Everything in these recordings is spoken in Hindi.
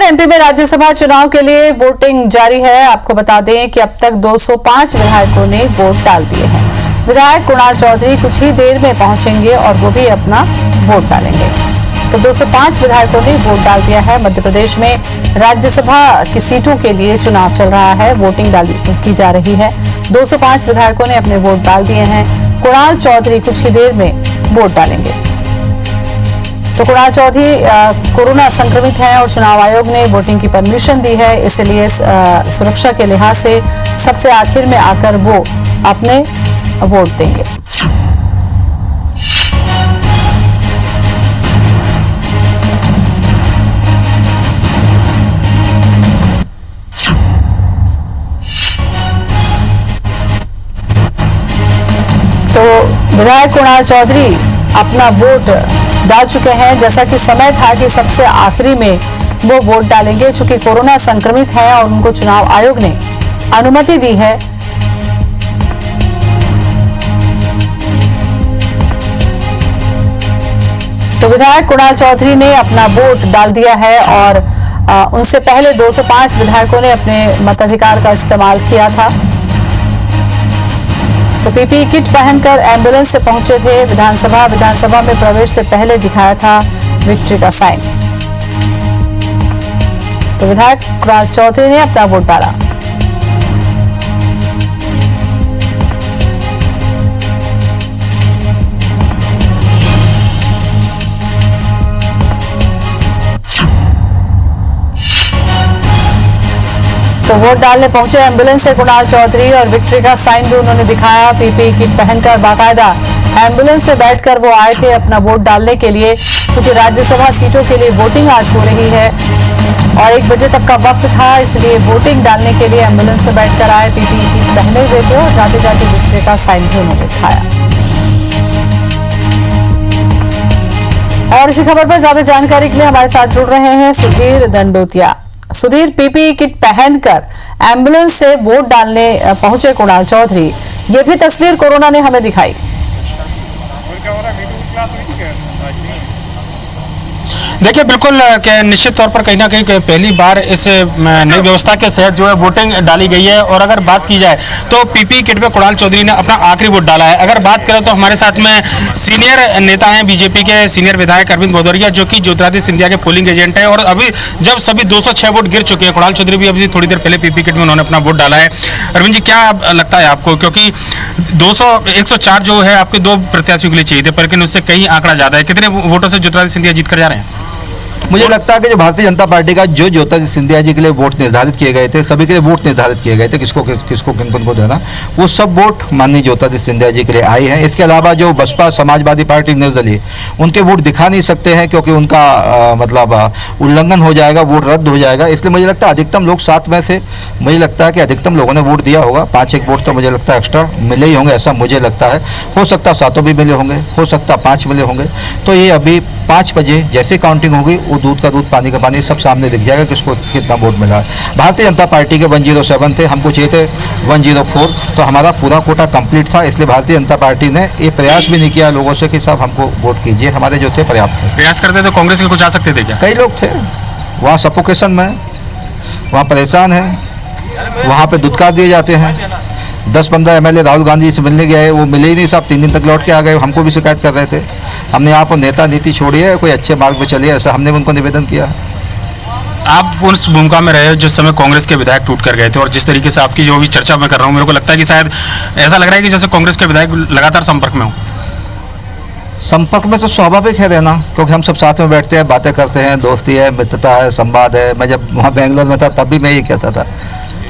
एमपी में राज्यसभा चुनाव के लिए वोटिंग जारी है। आपको बता दें कि अब तक 205 विधायकों ने वोट डाल दिए हैं। विधायक कुणाल चौधरी कुछ ही देर में पहुंचेंगे और वो भी अपना वोट डालेंगे। तो 205 विधायकों ने वोट डाल दिया है। मध्य प्रदेश में राज्यसभा की सीटों के लिए चुनाव चल रहा है, वोटिंग की जा रही है। 205 विधायकों ने अपने वोट डाल दिए हैं। कुणाल चौधरी कुछ ही देर में वोट डालेंगे। तो कुणाल चौधरी कोरोना संक्रमित हैं और चुनाव आयोग ने वोटिंग की परमिशन दी है, इसलिए सुरक्षा के लिहाज से सबसे आखिर में आकर वो अपने वोट देंगे। तो विधायक कुणाल चौधरी अपना वोट डाल चुके हैं। जैसा कि समय था कि सबसे आखिरी में वो वोट डालेंगे, चूंकि कोरोना संक्रमित है और उनको चुनाव आयोग ने अनुमति दी है। तो विधायक कुणाल चौधरी ने अपना वोट डाल दिया है और उनसे पहले 205 विधायकों ने अपने मताधिकार का इस्तेमाल किया था। तो पीपीई किट पहनकर एम्बुलेंस से पहुंचे थे विधानसभा में प्रवेश से पहले दिखाया था विक्ट्री का साइन। तो विधायक कुणाल चौधरी ने अपना वोट डाला। तो वोट डालने पहुंचे एम्बुलेंस से कुणाल चौधरी और विक्ट्री का साइन भी उन्होंने दिखाया। पीपीई किट पहनकर बाकायदा एम्बुलेंस में बैठकर वो आए थे अपना वोट डालने के लिए। चूंकि राज्यसभा सीटों के लिए वोटिंग आज हो रही है और 1 बजे तक का वक्त था, इसलिए वोटिंग डालने के लिए एम्बुलेंस में बैठकर आए। पीपीई किट पहने हुए थे और जाते जाते विक्ट्री का साइन भी उन्होंने दिखाया। और इसी खबर पर ज्यादा जानकारी के लिए हमारे साथ जुड़ रहे हैं सुधीर दंडोतिया। सुधीर, पीपीई किट पहनकर एम्बुलेंस से वोट डालने पहुंचे कुणाल चौधरी, ये भी तस्वीर कोरोना ने हमें दिखाई। देखिए, बिल्कुल निश्चित तौर पर कहीं ना कहीं पहली बार इस नई व्यवस्था के तहत जो है वोटिंग डाली गई है। और अगर बात की जाए तो पीपीई किट में कुणाल चौधरी ने अपना आखिरी वोट डाला है। अगर बात करें तो हमारे साथ में सीनियर नेता हैं, बीजेपी के सीनियर विधायक अरविंद भदौरिया, जो कि ज्योतिरादित्य सिंधिया के पोलिंग एजेंट है। और अभी जब सभी 206 वोट गिर चुके हैं, कुणाल चौधरी भी अभी थोड़ी देर पहले पीपीई किट में उन्होंने अपना वोट डाला है। अरविंद जी, क्या लगता है आपको, क्योंकि 104 जो है आपके 2 प्रत्याशियों के लिए चाहिए थे, पर लेकिन उससे कहीं आंकड़ा ज्यादा है, कितने वोटों से ज्योतिरादित्य सिंधिया जीत कर जा रहे हैं? मुझे लगता है कि जो भारतीय जनता पार्टी का जो ज्योतिरादित्य सिंधिया जी के लिए वोट निर्धारित किए गए थे, सभी के लिए वोट निर्धारित किए गए थे, किसको किन को देना, वो सब वोट माननीय ज्योतिरादित्य सिंधिया जी के लिए आए हैं। इसके अलावा जो बसपा समाजवादी पार्टी निर्दलीय, उनके वोट दिखा नहीं सकते हैं, क्योंकि उनका उल्लंघन हो जाएगा, वोट रद्द हो जाएगा। इसलिए मुझे लगता है अधिकतम लोग 7 में से मुझे लगता है कि अधिकतम लोगों ने वोट दिया होगा। 5-1 वोट तो मुझे लगता है एक्स्ट्रा मिले ही होंगे, ऐसा मुझे लगता है। हो सकता 7 भी मिले होंगे, हो सकता 5 मिले होंगे। तो ये अभी 5 बजे जैसे काउंटिंग होगी, वो दूध का दूध पानी का पानी सब सामने दिख जाएगा किसको कितना वोट मिला है। भारतीय जनता पार्टी के 107 थे, हमको चाहिए थे 104, तो हमारा पूरा कोटा कंप्लीट था। इसलिए भारतीय जनता पार्टी ने ये प्रयास भी नहीं किया लोगों से कि साहब हमको वोट कीजिए, हमारे जो थे पर्याप्त थे। प्रयास करते तो कांग्रेस के कुछ आ सकते थे क्या? कई लोग थे वहाँ सफोकेशन में, वहाँ परेशान है, वहाँ पे दुत्कार दिए जाते हैं। 10-15 एमएलए राहुल गांधी से मिलने गए, वो मिले ही नहीं साहब, 3 दिन तक लौट के आ गए। हमको भी शिकायत कर रहे थे। हमने यहाँ पर नेता नीति छोड़ी है, कोई अच्छे मार्ग पे चलिए, ऐसा हमने उनको निवेदन किया। आप उस भूमिका में रहे जिस समय कांग्रेस के विधायक टूट कर गए थे, और जिस तरीके से आपकी जो भी चर्चा मैं कर रहा हूँ, मेरे को लगता है कि शायद ऐसा लग रहा है कि जैसे कांग्रेस के विधायक लगातार संपर्क में हो। संपर्क में तो स्वाभाविक है रहना, क्योंकि हम सब साथ में बैठते हैं, बातें करते हैं, दोस्ती है, मित्रता है, संवाद है। मैं जब वहाँ बेंगलोर में था तब भी मैं ये कहता था।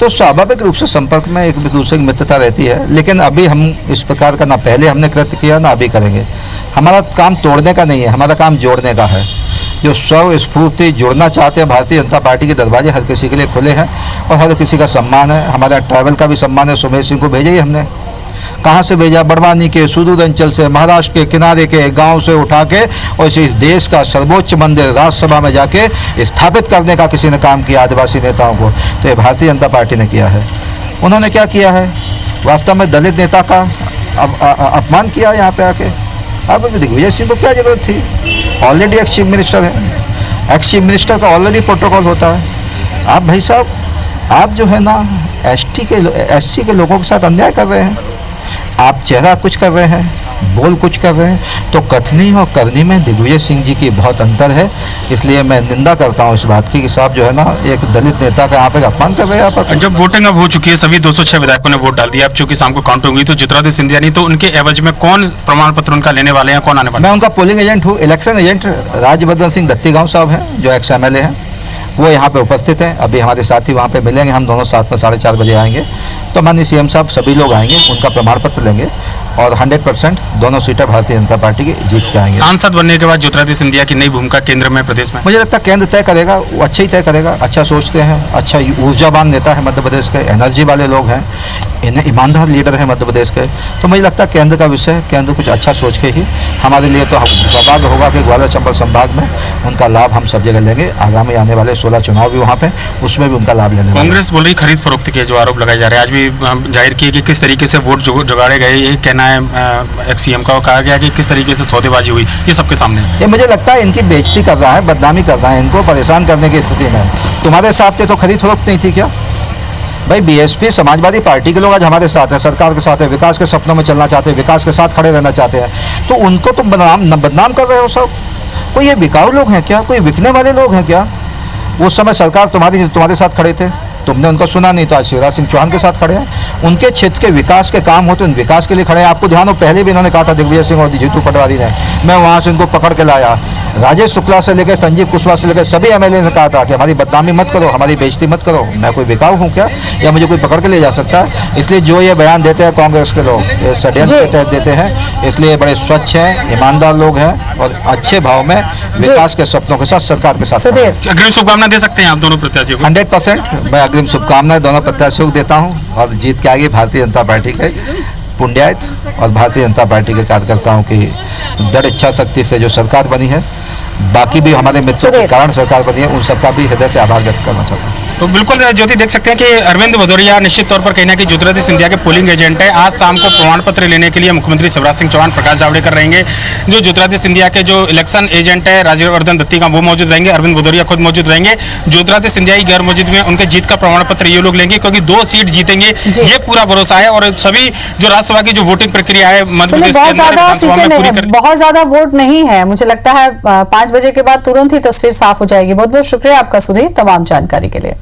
तो स्वाभाविक रूप से संपर्क में एक दूसरे की मित्रता रहती है। लेकिन अभी हम इस प्रकार का ना पहले हमने कृत्य किया ना अभी करेंगे। हमारा काम तोड़ने का नहीं है, हमारा काम जोड़ने का है। जो स्व स्फूर्ति जुड़ना चाहते हैं, भारतीय जनता पार्टी के दरवाजे हर किसी के लिए खुले हैं और हर किसी का सम्मान है। हमारा ट्रैवल का भी सम्मान है। सुमेश सिंह को भेजा ही हमने, कहाँ से भेजा? बड़वानी के सुदूर अंचल से, महाराष्ट्र के किनारे के गांव से उठा के और इस देश का सर्वोच्च मंदिर राज्यसभा में जाके स्थापित करने का किसी ने काम किया, आदिवासी नेताओं को। तो ये भारतीय जनता पार्टी ने किया है। उन्होंने क्या किया है? वास्तव में दलित नेता का अपमान किया यहाँ पे आके। अब दिग्विजय सिंह को क्या जरूरत थी? ऑलरेडी एक चीफ मिनिस्टर है। एक्स चीफ मिनिस्टर का ऑलरेडी प्रोटोकॉल होता है। आप भाई साहब आप जो है ना एससी के लोगों के साथ अन्याय कर रहे हैं। आप चेहरा कुछ कर रहे हैं, बोल कुछ कर रहे हैं, तो कथनी और करनी में दिग्विजय सिंह जी की बहुत अंतर है। इसलिए मैं निंदा करता हूं इस बात की कि साहब जो है ना एक दलित नेता का यहाँ पे अपमान कर रहे हैं आप। जब वोटिंग अब हो चुकी है, सभी 206 विधायकों ने वोट डाल दिया, अब चूंकि शाम को काउंट होगी, तो ज्योतिरादित्य सिंधिया नहीं तो उनके एवज में कौन प्रमाण पत्र उनका लेने वाले हैं, कौन आने वाले मैं उनका पोलिंग एजेंट हूँ। इलेक्शन एजेंट राजवर्धन सिंह दत्तीगांव साहब हैं जो एक्स MLA हैं, वो यहाँ पे उपस्थित हैं। अभी हमारे साथी वहाँ पे मिलेंगे, हम दोनों साथ में 4:30 बजे आएंगे। तो माननीय CM साहब सभी लोग आएंगे, उनका प्रमाण पत्र लेंगे और 100% दोनों सीटें भारतीय जनता पार्टी की जीत के आएंगे। सांसद बनने के बाद ज्योतिरादित्य सिंधिया की नई भूमिका केंद्र में, प्रदेश में? मुझे लगता है केंद्र तय करेगा, वो अच्छा ही तय करेगा। अच्छा सोचते हैं, अच्छा ऊर्जावान नेता है मध्य प्रदेश के, एनर्जी वाले लोग हैं, ईमानदार लीडर है मध्य प्रदेश के। तो मुझे लगता है केंद्र का विषय, केंद्र कुछ अच्छा सोच के ही हमारे लिए तो सौभाग्य होगा कि ग्वालियर चंबल संभाग में उनका लाभ हम सब जगह लेंगे। आगामी आने वाले 16 चुनाव भी वहाँ पे, उसमें भी उनका लाभ लेने। कांग्रेस बोल रही खरीद फरोख्त के जो आरोप लगाए जा रहे हैं, आज भी जाहिर किए कि किस तरीके से वोट जुगाड़े गए, यही कहना है एक्स CM का। कहा गया कि किस तरीके से सौदेबाजी हुई, ये सबके सामने। ये मुझे लगता है इनकी बेइज्जती कर रहा है, बदनामी कर रहा है, इनको परेशान करने की स्थिति में। तुम्हारे साथ थे तो खरीद फरोख्त नहीं थी क्या भाई? BSP समाजवादी पार्टी के लोग आज हमारे साथ हैं, सरकार के साथ है, विकास के सपनों में चलना चाहते हैं, विकास के साथ खड़े रहना चाहते हैं। तो उनको तुम बदनाम कर रहे हो सब। कोई ये बिकाऊ लोग हैं क्या? कोई बिकने वाले लोग हैं क्या? उस समय सरकार तुम्हारे साथ खड़े थे, तुमने उनको सुना नहीं, तो आज शिवराज सिंह चौहान के साथ खड़े हैं। उनके क्षेत्र के विकास के काम होते हैं, उन विकास के लिए खड़े हैं। आपको ध्यान हो, पहले भी इन्होंने कहा था दिग्विजय सिंह और जीतू पटवारी ने, मैं वहाँ से इनको पकड़ के लाया। राजेश शुक्ला से लेकर संजीव कुशवाहा से लेकर सभी MLA ने कहा था कि हमारी बदनामी मत करो, हमारी बेइज्जती मत करो। मैं कोई बिकाऊ हूँ क्या, या मुझे कोई पकड़ के ले जा सकता है? इसलिए जो ये बयान देते हैं कांग्रेस के लोग, ये षड्यंत्र के तहत देते हैं। इसलिए बड़े स्वच्छ हैं, ईमानदार लोग हैं और अच्छे भाव में विकास के सपनों के साथ सरकार के साथ। अग्रिम शुभकामना दे सकते हैं आप दोनों प्रत्याशियों को? 100% मैं अग्रिम शुभकामनाएं दोनों प्रत्याशियों को देता हूं और जीत के आगे भारतीय जनता पार्टी के पुण्यायत और भारतीय जनता पार्टी के कार्यकर्ताओं की दृढ़ इच्छा शक्ति से जो सरकार बनी है, बाकी भी हमारे मित्रों के कारण सरकार बनी है, उन सबका भी हृदय से आभार व्यक्त करना चाहता हूँ। तो बिल्कुल ज्योति, देख सकते हैं कि अरविंद भदौरिया निश्चित तौर पर कहना कि ज्योतिरादित्य सिंधिया के पोलिंग एजेंट है। आज शाम को प्रमाण पत्र लेने के लिए मुख्यमंत्री शिवराज सिंह चौहान, प्रकाश जावड़ेकर रहेंगे। जो ज्योतिरादित्य सिंधिया के जो इलेक्शन एजेंट है राजवर्धन दत्तीगांव, वो मौजूद रहेंगे। अरविंद भदौरिया खुद मौजूद रहेंगे। ज्योतिरादित्य सिंधिया की गैर मौजूदगी में उनके जीत का प्रमाण पत्र ये लोग लेंगे, क्योंकि 2 सीट जीतेंगे, ये पूरा भरोसा है। और सभी जो राज्यसभा की जो वोटिंग प्रक्रिया है मध्य प्रदेश के अंदर, बहुत ज्यादा वोट नहीं है। मुझे लगता है 5 बजे के बाद तुरंत ही तस्वीर साफ हो जाएगी। बहुत बहुत शुक्रिया आपका सुधीर, तमाम जानकारी के लिए।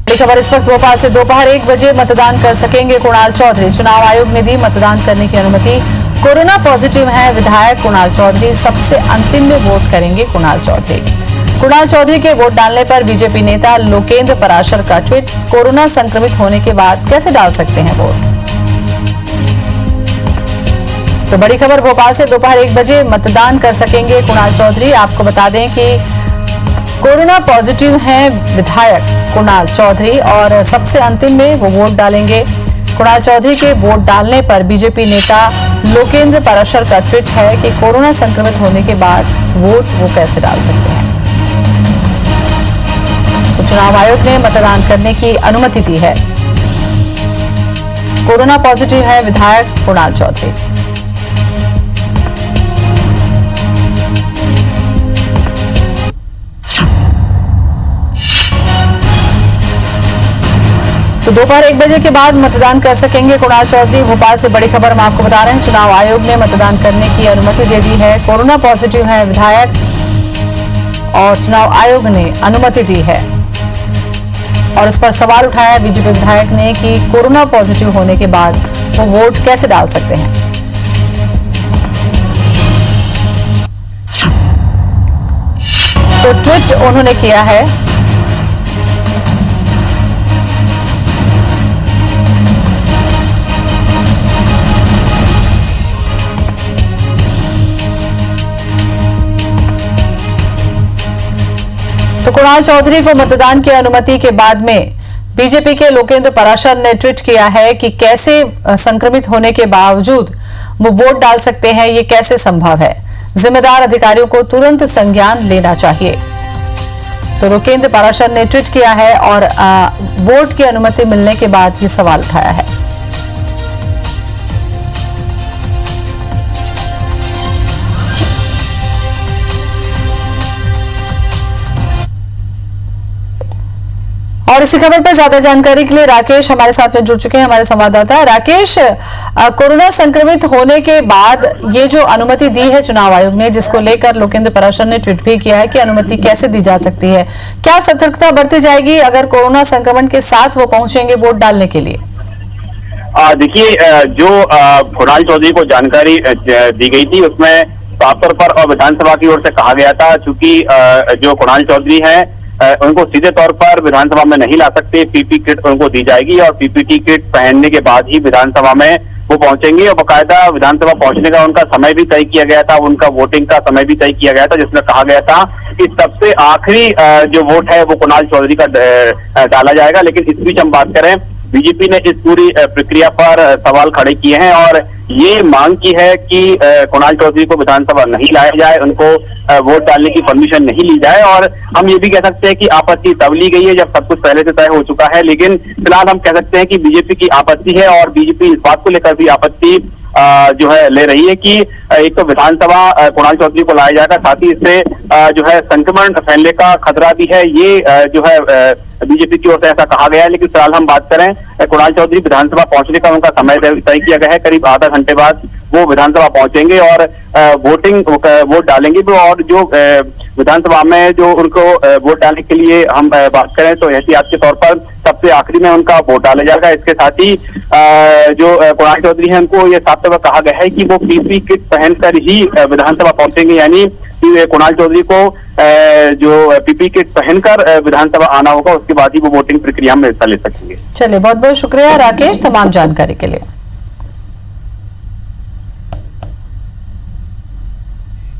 बड़ी खबर इस वक्त भोपाल से, दोपहर 1 बजे मतदान कर सकेंगे कुणाल चौधरी। चुनाव आयोग ने दी मतदान करने की अनुमति। कोरोना पॉजिटिव है विधायक कुणाल चौधरी, सबसे अंतिम में वोट करेंगे कुणाल चौधरी। कुणाल चौधरी के वोट डालने पर बीजेपी नेता लोकेंद्र पराशर का ट्वीट, कोरोना संक्रमित होने के बाद कैसे डाल सकते हैं वोट। तो बड़ी खबर भोपाल से, दोपहर 1 बजे मतदान कर सकेंगे कुणाल चौधरी। आपको बता दें कि कोरोना पॉजिटिव हैं विधायक कुणाल चौधरी और सबसे अंतिम में वो वोट डालेंगे। कुणाल चौधरी के वोट डालने पर बीजेपी नेता लोकेंद्र पराशर का ट्वीट है कि कोरोना संक्रमित होने के बाद वोट वो कैसे डाल सकते हैं। तो चुनाव आयोग ने मतदान करने की अनुमति दी है। कोरोना पॉजिटिव है विधायक कुणाल चौधरी। तो दोपहर 1 बजे के बाद मतदान कर सकेंगे कुणाल चौधरी। भोपाल से बड़ी खबर हम आपको बता रहे हैं, चुनाव आयोग ने मतदान करने की अनुमति दे दी है। कोरोना पॉजिटिव है विधायक और चुनाव आयोग ने अनुमति दी है। और इस पर सवाल उठाया बीजेपी विधायक ने कि कोरोना पॉजिटिव होने के बाद वो वोट कैसे डाल सकते हैं। तो ट्वीट उन्होंने किया है। तो कुणाल चौधरी को मतदान की अनुमति के बाद में बीजेपी के लोकेंद्र पराशर ने ट्वीट किया है कि कैसे संक्रमित होने के बावजूद वो वोट डाल सकते हैं, ये कैसे संभव है। जिम्मेदार अधिकारियों को तुरंत संज्ञान लेना चाहिए। तो लोकेंद्र पराशर ने ट्वीट किया है और वोट की अनुमति मिलने के बाद ये सवाल उठाया है। और इसी खबर पर ज्यादा जानकारी के लिए राकेश हमारे साथ में जुड़ चुके हैं, हमारे संवाददाता। राकेश, कोरोना संक्रमित होने के बाद ये जो अनुमति दी है चुनाव आयोग ने, जिसको लेकर लोकेंद्र पराशर ने ट्वीट भी किया है कि अनुमति कैसे दी जा सकती है, क्या सतर्कता बरती जाएगी अगर कोरोना संक्रमण के साथ वो पहुंचेंगे वोट डालने के लिए? देखिए, जो कुणाल चौधरी को जानकारी दी गई थी उसमें साफ तौर पर विधानसभा की ओर से कहा गया था, चूंकि जो कुणाल चौधरी हैं उनको सीधे तौर पर विधानसभा में नहीं ला सकते, पीपी किट उनको दी जाएगी और पीपीटी किट पहनने के बाद ही विधानसभा में वो पहुंचेंगे। और बाकायदा विधानसभा पहुंचने का उनका समय भी तय किया गया था, उनका वोटिंग का समय भी तय किया गया था, जिसमें कहा गया था कि सबसे आखिरी जो वोट है वो कुणाल चौधरी का डाला जाएगा। लेकिन इस बीच हम बात करें, बीजेपी ने इस पूरी प्रक्रिया पर सवाल खड़े किए हैं और ये मांग की है कि कुणाल चौधरी को विधानसभा नहीं लाया जाए, उनको वोट डालने की परमिशन नहीं ली जाए। और हम ये भी कह सकते हैं कि आपत्ति तब ली गई है जब सब कुछ पहले से तय हो चुका है, लेकिन फिलहाल हम कह सकते हैं कि बीजेपी की आपत्ति है और बीजेपी इस बात को लेकर भी आपत्ति जो है ले रही है कि एक तो विधानसभा कुणाल चौधरी को लाया जाएगा, साथ ही इससे जो है संक्रमण फैलने का खतरा भी है, ये जो है बीजेपी की ओर से ऐसा कहा गया है। लेकिन फिलहाल हम बात करें, कुणाल चौधरी विधानसभा पहुंचने का उनका समय तय किया गया है, करीब आधा घंटे बाद वो विधानसभा पहुंचेंगे और वोट डालेंगे भी। और जो विधानसभा में जो उनको वोट डालने के लिए हम बात करें तो एहतियात के तौर पर सबसे आखिरी में उनका वोट डाला जाएगा। इसके साथ ही जो कुणाल चौधरी हैं उनको ये साफ तौर पर कहा गया है कि वो पीपी किट पहनकर ही विधानसभा पहुंचेंगे, यानी कुणाल चौधरी को जो पीपी किट पहनकर विधानसभा आना होगा, उसके बाद ही वो वोटिंग प्रक्रिया में हिस्सा ले सकेंगे। चलिए, बहुत बहुत शुक्रिया राकेश तमाम जानकारी के लिए।